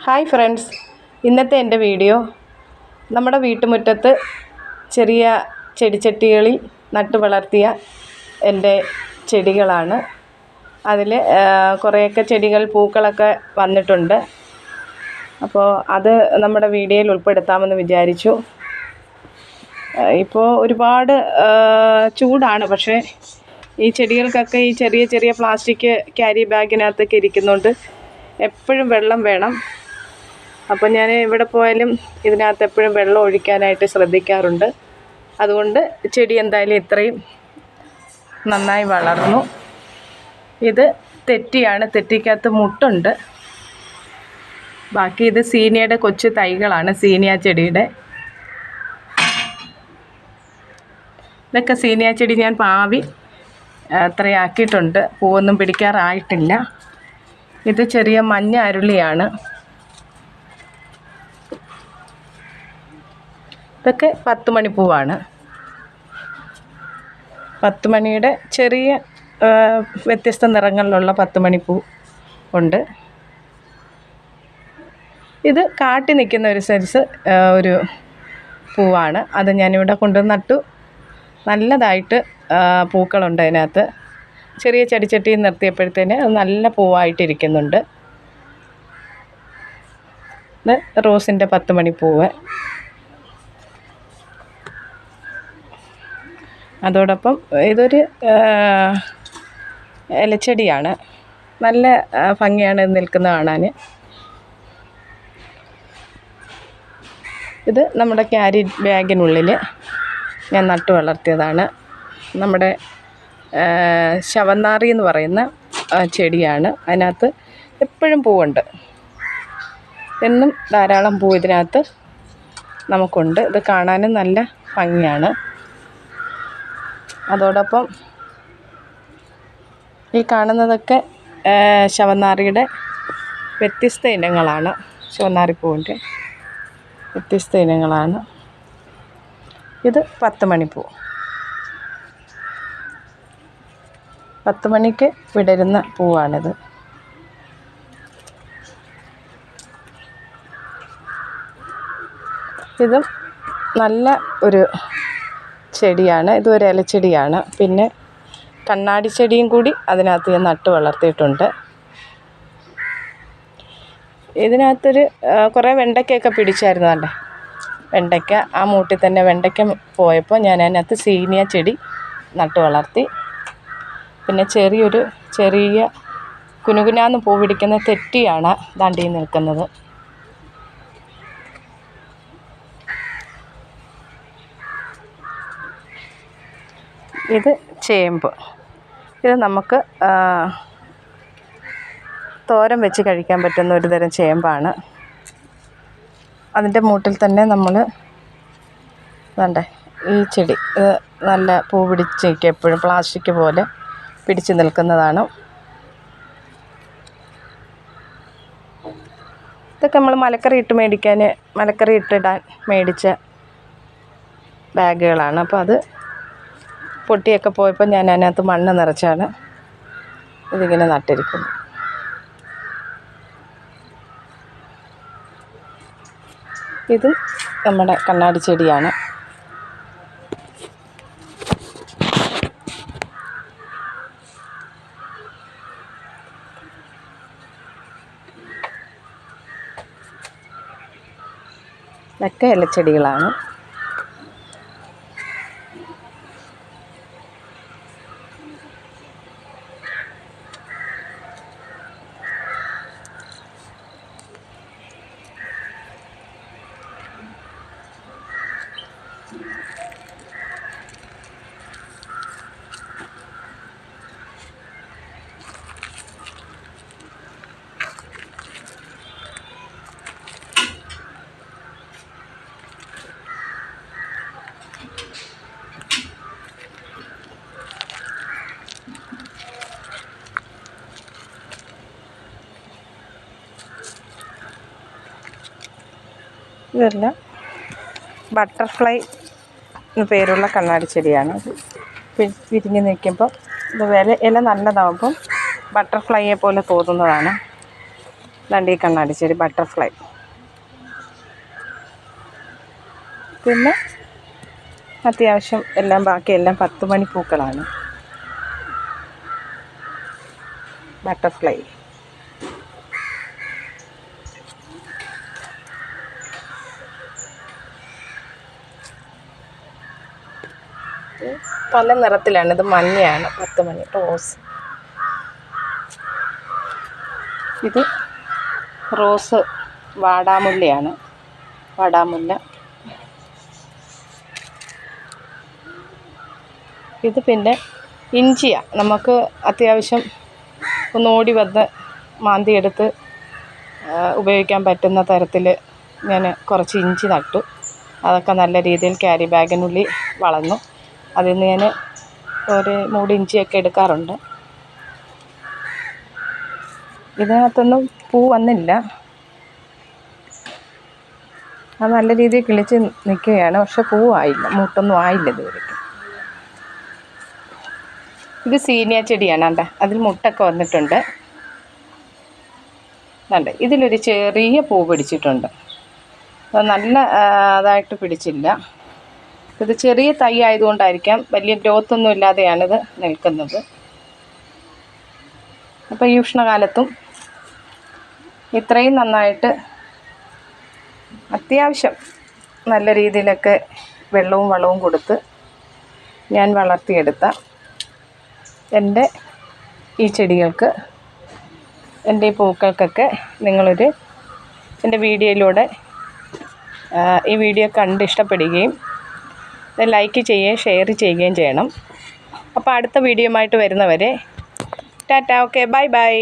Hi friends, ഇന്നത്തെ എൻ്റെ video നമ്മുടെ വീട്ടുമുറ്റത്ത് ചെറിയ ചെടിച്ചട്ടികളിൽ നട്ടു വളർത്തിയ എൻ്റെ ചെടികളാണ്. അതിൽ കുറേയൊക്കെ ചെടികൾ പൂക്കളൊക്കെ വന്നിട്ടുണ്ട്. അപ്പോൾ അത് നമ്മുടെ വീഡിയോയിൽ ഉൾപ്പെടുത്താമെന്ന് വിചാരിച്ചു. ഇപ്പോൾ ഒരുപാട് ചൂടാണ്, പക്ഷേ ഈ ചെടികൾക്കൊക്കെ ഈ ചെറിയ ചെറിയ പ്ലാസ്റ്റിക് ക്യാരി ബാഗിനകത്തൊക്കെ ഇരിക്കുന്നുണ്ട്. എപ്പോഴും വെള്ളം വേണം. അപ്പോൾ ഞാൻ എവിടെ പോയാലും ഇതിനകത്ത് എപ്പോഴും വെള്ളം ഒഴിക്കാനായിട്ട് ശ്രദ്ധിക്കാറുണ്ട്. അതുകൊണ്ട് ചെടി എന്തായാലും ഇത്രയും നന്നായി വളർന്നു. ഇത് തെറ്റിയാണ്, തെറ്റിക്കകത്ത് മുട്ടുണ്ട്. ബാക്കി ഇത് സീനിയയുടെ കൊച്ചു തൈകളാണ്, സീനിയ ചെടിയുടെ. ഇതൊക്കെ സീനിയ ചെടി ഞാൻ പാവി അത്രയാക്കിയിട്ടുണ്ട്. പൂവൊന്നും പിടിക്കാറായിട്ടില്ല. ഇത് ചെറിയ മഞ്ഞ അരുളിയാണ്. ഇതൊക്കെ 10 മണിപ്പൂവാണ്. 10 മണിയുടെ ചെറിയ വ്യത്യസ്ത നിറങ്ങളിലുള്ള 10 മണിപ്പൂ ഉണ്ട്. ഇത് കാട്ടി നിൽക്കുന്ന ഒരു സൈസ് ഒരു പൂവാണ്. അത് ഞാനിവിടെ കൊണ്ട് നട്ടു. നല്ലതായിട്ട് പൂക്കളുണ്ട് അതിനകത്ത്. ചെറിയ ചെടിച്ചട്ടി നിർത്തിയപ്പോഴത്തേന് അത് നല്ല പൂവായിട്ടിരിക്കുന്നുണ്ട്. ഇത് റോസിൻ്റെ 10 മണിപ്പൂവ്. അതോടൊപ്പം ഇതൊരു ഇലച്ചെടിയാണ്. നല്ല ഭംഗിയാണ് ഇത് നിൽക്കുന്നത് കാണാൻ. ഇത് നമ്മുടെ ക്യാരി ബാഗിനുള്ളിൽ ഞാൻ നട്ടു വളർത്തിയതാണ്. നമ്മുടെ ശവന്നാറി എന്ന് പറയുന്ന ചെടിയാണ്. അതിനകത്ത് എപ്പോഴും പൂവുണ്ട്. എന്നും ധാരാളം പൂ ഇതിനകത്ത് നമുക്കുണ്ട്. ഇത് കാണാനും നല്ല ഭംഗിയാണ്. അതോടൊപ്പം ഈ കാണുന്നതൊക്കെ ശവന്നാറിയുടെ വ്യത്യസ്ത ഇനങ്ങളാണ്. ശവന്നാറിപ്പൂവിൻ്റെ വ്യത്യസ്ത ഇനങ്ങളാണ്. ഇത് 10 മണിപ്പൂ. 10 മണിക്ക് വിടരുന്ന പൂവാണിത്. ഇതും നല്ല ഒരു ചെടിയാണ്. ഇതൊരു ഇലച്ചെടിയാണ്. പിന്നെ കണ്ണാടി ചെടിയും കൂടി അതിനകത്ത് ഞാൻ നട്ടു വളർത്തിയിട്ടുണ്ട്. ഇതിനകത്തൊരു കുറേ വെണ്ടയ്ക്കയൊക്കെ പിടിച്ചായിരുന്നു. വെണ്ടയ്ക്ക ആ മൂട്ടിൽ തന്നെ വെണ്ടയ്ക്ക പോയപ്പോൾ ഞാൻ അതിനകത്ത് സീനിയ ചെടി നട്ടു വളർത്തി. പിന്നെ ചെറിയ കുനുകുനാന്ന് പൂ പിടിക്കുന്ന തെറ്റിയാണ് ദാണ്ടി നിൽക്കുന്നത്. ഇത് ചേമ്പ്. ഇത് നമുക്ക് തോരൻ വെച്ച് കഴിക്കാൻ പറ്റുന്ന ഒരു തരം ചേമ്പാണ്. അതിൻ്റെ മൂട്ടിൽ തന്നെ നമ്മൾ ഈ ചെടി ഇത് നല്ല പൂ പിടിച്ച് നിൽക്കുക. എപ്പോഴും പ്ലാസ്റ്റിക് പോലെ പിടിച്ച് നിൽക്കുന്നതാണ്. ഇതൊക്കെ നമ്മൾ മലക്കറി ഇട്ടിടാൻ മേടിച്ച ബാഗുകളാണ്. അപ്പോൾ അത് പൊട്ടിയൊക്കെ പോയപ്പോൾ ഞാൻ അതിനകത്ത് മണ്ണ് നിറച്ചാണ് ഇതിങ്ങനെ നട്ടിരിക്കുന്നത്. ഇത് നമ്മുടെ കണ്ണാടി ചെടിയാണ്. ഇതൊക്കെ ഇലച്ചെടികളാണ്. ഇതെല്ലാം ബട്ടർഫ്ലൈ എന്ന് പേരുള്ള കണ്ണാടി ചെടിയാണ്. അത് വിരിഞ്ഞ് നിൽക്കുമ്പോൾ ഇത് ഇല നല്ലതാകുമ്പം ബട്ടർഫ്ലൈയെ പോലെ തോന്നുന്നതാണ്. ദാണ്ട് ഈ കണ്ണാടിച്ചെടി ബട്ടർഫ്ലൈ. പിന്നെ അത്യാവശ്യം എല്ലാം ബാക്കിയെല്ലാം 10 മണി പൂക്കളാണ്. ബട്ടർഫ്ലൈ. പല നിറത്തിലാണ്. ഇത് മഞ്ഞയാണ്, 10 മണി റോസ്. ഇത് റോസ് വാടാമുല്ലയാണ്, വാടാമുല്ല. ഇത് പിന്നെ ഇഞ്ചിയാണ്. നമുക്ക് അത്യാവശ്യം ഒന്ന് ഓടി വന്ന് മാന്തിയെടുത്ത് ഉപയോഗിക്കാൻ പറ്റുന്ന തരത്തിൽ ഞാൻ കുറച്ച് ഇഞ്ചി നട്ടു. അതൊക്കെ നല്ല രീതിയിൽ ക്യാരി ബാഗിനുള്ളിൽ വളർന്നു. അതിൽ നിന്ന് ഞാൻ ഒരു മൂട് ഇഞ്ചിയൊക്കെ എടുക്കാറുണ്ട്. ഇതിനകത്തൊന്നും പൂ വന്നില്ല. അത് നല്ല രീതിയിൽ കിളിച്ച് നിൽക്കുകയാണ്, പക്ഷെ പൂവായില്ല, മൂട്ടൊന്നും ആയില്ല ഇതുവരെ. ഇത് സീനിയ ചെടിയാണ്. കണ്ടേ, അതിൽ മുട്ടൊക്കെ വന്നിട്ടുണ്ട്. കണ്ടേ, ഇതിലൊരു ചെറിയ പൂ പിടിച്ചിട്ടുണ്ട്. അത് നല്ല അതായിട്ട് പിടിച്ചില്ല. ഇത് ചെറിയ തൈ ആയതുകൊണ്ടായിരിക്കാം, വലിയ ഗ്രോത്തൊന്നും ഇല്ലാതെയാണിത് നിൽക്കുന്നത്. അപ്പോൾ ഈ ഉഷ്ണകാലത്തും ഇത്രയും നന്നായിട്ട് അത്യാവശ്യം നല്ല രീതിയിലൊക്കെ വെള്ളവും വളവും കൊടുത്ത് ഞാൻ വളർത്തിയെടുത്ത എൻ്റെ ഈ ചെടികൾക്ക്, എൻ്റെ ഈ പൂക്കൾക്കൊക്കെ നിങ്ങളൊരു എൻ്റെ വീഡിയോയിലൂടെ ഈ വീഡിയോ കണ്ട് ഇഷ്ടപ്പെടുകയും ലൈക്ക് ചെയ്യുകയും ഷെയർ ചെയ്യുകയും ചെയ്യണം. അപ്പോൾ അടുത്ത വീഡിയോയുമായിട്ട് വരുന്നവരെ ടാറ്റ. Okay, bye bye.